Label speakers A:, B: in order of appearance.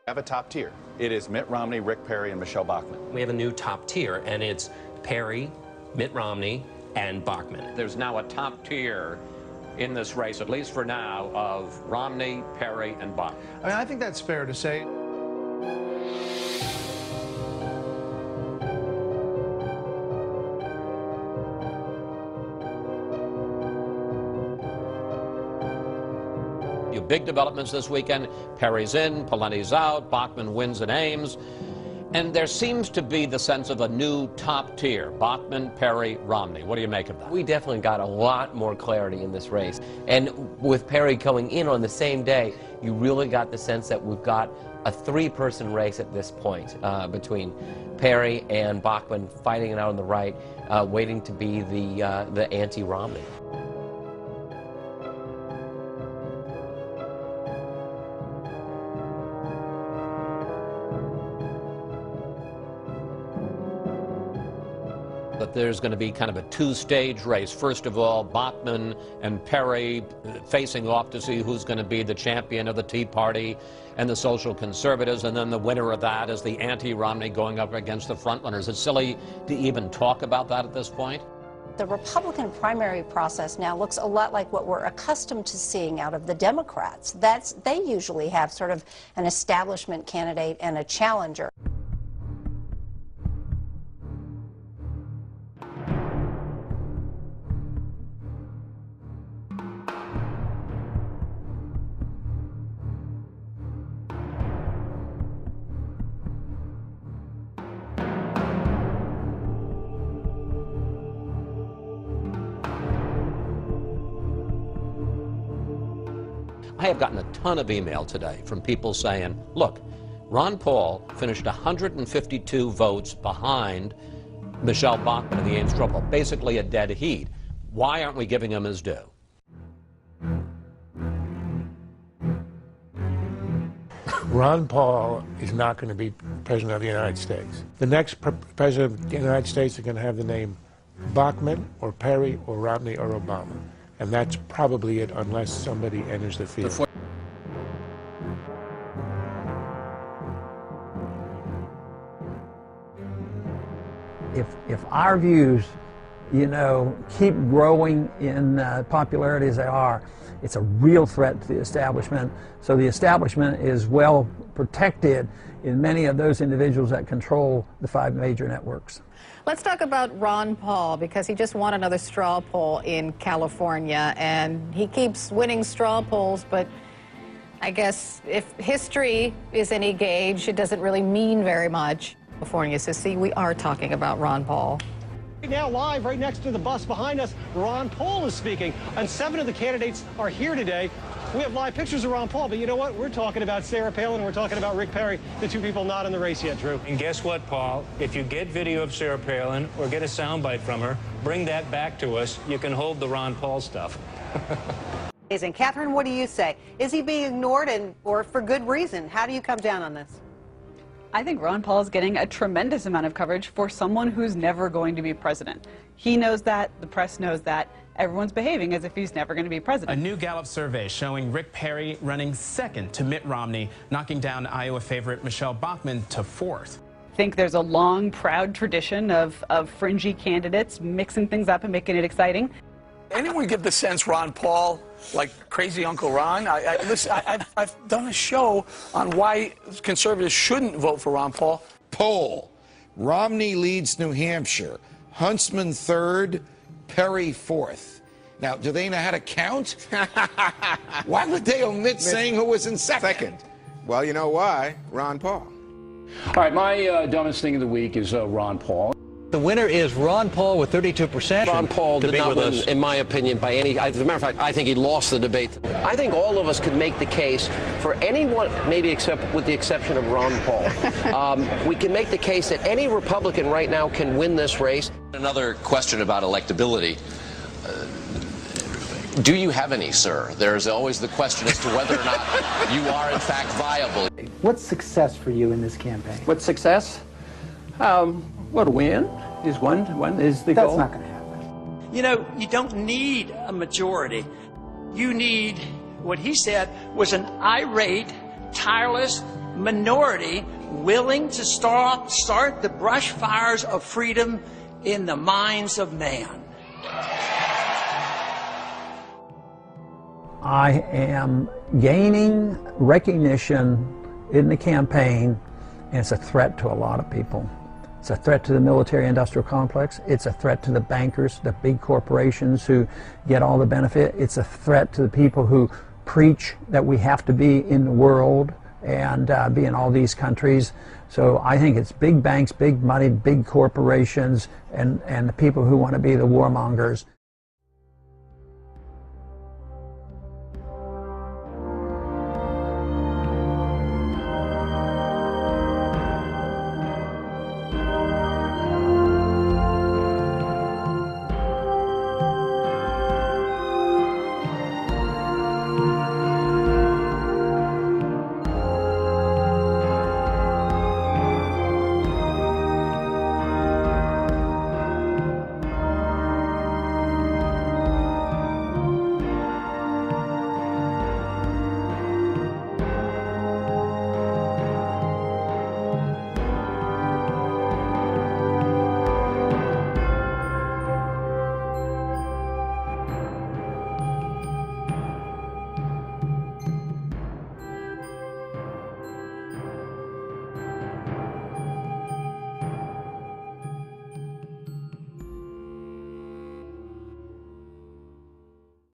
A: Have a top tier. It is Mitt Romney, Rick Perry, and Michelle Bachmann.
B: We have a new top tier, and it's Perry, Mitt Romney, and Bachmann.
C: There's now a top tier in this race, at least for now, of Romney, Perry, and Bachmann.
D: I mean, I think that's fair to say.
C: Big developments this weekend. Perry's in, Pawlenty's out, Bachmann wins in Ames. And there seems to be the sense of a new top tier, Bachmann, Perry, Romney. What do you make of that?
E: We definitely got a lot more clarity in this race. And with Perry going in on the same day, you really got the sense that we've got a three-person race at this point between Perry and Bachmann fighting it out on the right, waiting to be the anti-Romney.
C: That there's going to be kind of a two-stage race. First of all, Bachmann and Perry facing off to see who's going to be the champion of the Tea Party and the Social Conservatives, and then the winner of that is the anti-Romney going up against the frontrunners. It's silly to even talk about that at this point.
F: The Republican primary process now looks a lot like what we're accustomed to seeing out of the Democrats. They usually have sort of an establishment candidate and a challenger.
C: I have gotten a ton of email today from people saying, look, Ron Paul finished 152 votes behind Michelle Bachmann in the Ames straw poll, basically a dead heat. Why aren't we giving him his due?
D: Ron Paul is not going to be president of the United States. The next president of the United States is going to have the name Bachmann or Perry or Romney or Obama. And that's probably it, unless somebody enters the field.
G: If our views, keep growing in popularity as they are, it's a real threat to the establishment. So the establishment is well protected in many of those individuals that control the 5 major networks.
H: Let's talk about Ron Paul, because he just won another straw poll in California, and he keeps winning straw polls, but I guess if history is any gauge, it doesn't really mean very much. California says, see, we are talking about Ron Paul.
I: Right now, live right next to the bus behind us, Ron Paul is speaking, and 7 of the candidates are here today. We have live pictures of Ron Paul, but you know what? We're talking about Sarah Palin, and we're talking about Rick Perry, the 2 people not in the race yet, Drew.
J: And guess what, Paul? If you get video of Sarah Palin or get a soundbite from her, bring that back to us. You can hold the Ron Paul stuff.
K: And Catherine, what do you say? Is he being ignored, or for good reason? How do you come down on this?
L: I think Ron Paul is getting a tremendous amount of coverage for someone who's never going to be president. He knows that, the press knows that, everyone's behaving as if he's never going to be president.
M: A new Gallup survey showing Rick Perry running second to Mitt Romney, knocking down Iowa favorite Michelle Bachmann to 4th.
L: I think there's a long, proud tradition of fringy candidates mixing things up and making it exciting.
N: Anyone get the sense Ron Paul, like crazy Uncle Ron? Listen, I've done a show on why conservatives shouldn't vote for Ron Paul.
O: Poll. Romney leads New Hampshire. Huntsman 3rd, Perry 4th. Now, do they know how to count? Why would they omit saying who was in second?
P: Well, you know why? Ron Paul.
Q: All right, my dumbest thing of the week is Ron Paul.
R: The winner is Ron Paul with 32%.
B: Ron Paul did not win, in my opinion, by any... As a matter of fact, I think he lost the debate. I think all of us could make the case for anyone, maybe except with the exception of Ron Paul. We can make the case that any Republican right now can win this race.
S: Another question about electability. Do you have any, sir? There's always the question as to whether or not you are, in fact, viable.
T: What's success for you in this campaign?
E: What's success? Well, to win is one is the goal.
T: That's not going to happen.
U: You know, you don't need a majority. You need, what he said, was an irate, tireless, minority willing to start the brush fires of freedom in the minds of man.
G: I am gaining recognition in the campaign, and it's a threat to a lot of people. It's a threat to the military-industrial complex. It's a threat to the bankers, the big corporations who get all the benefit. It's a threat to the people who preach that we have to be in the world and be in all these countries. So I think it's big banks, big money, big corporations, and the people who want to be the warmongers.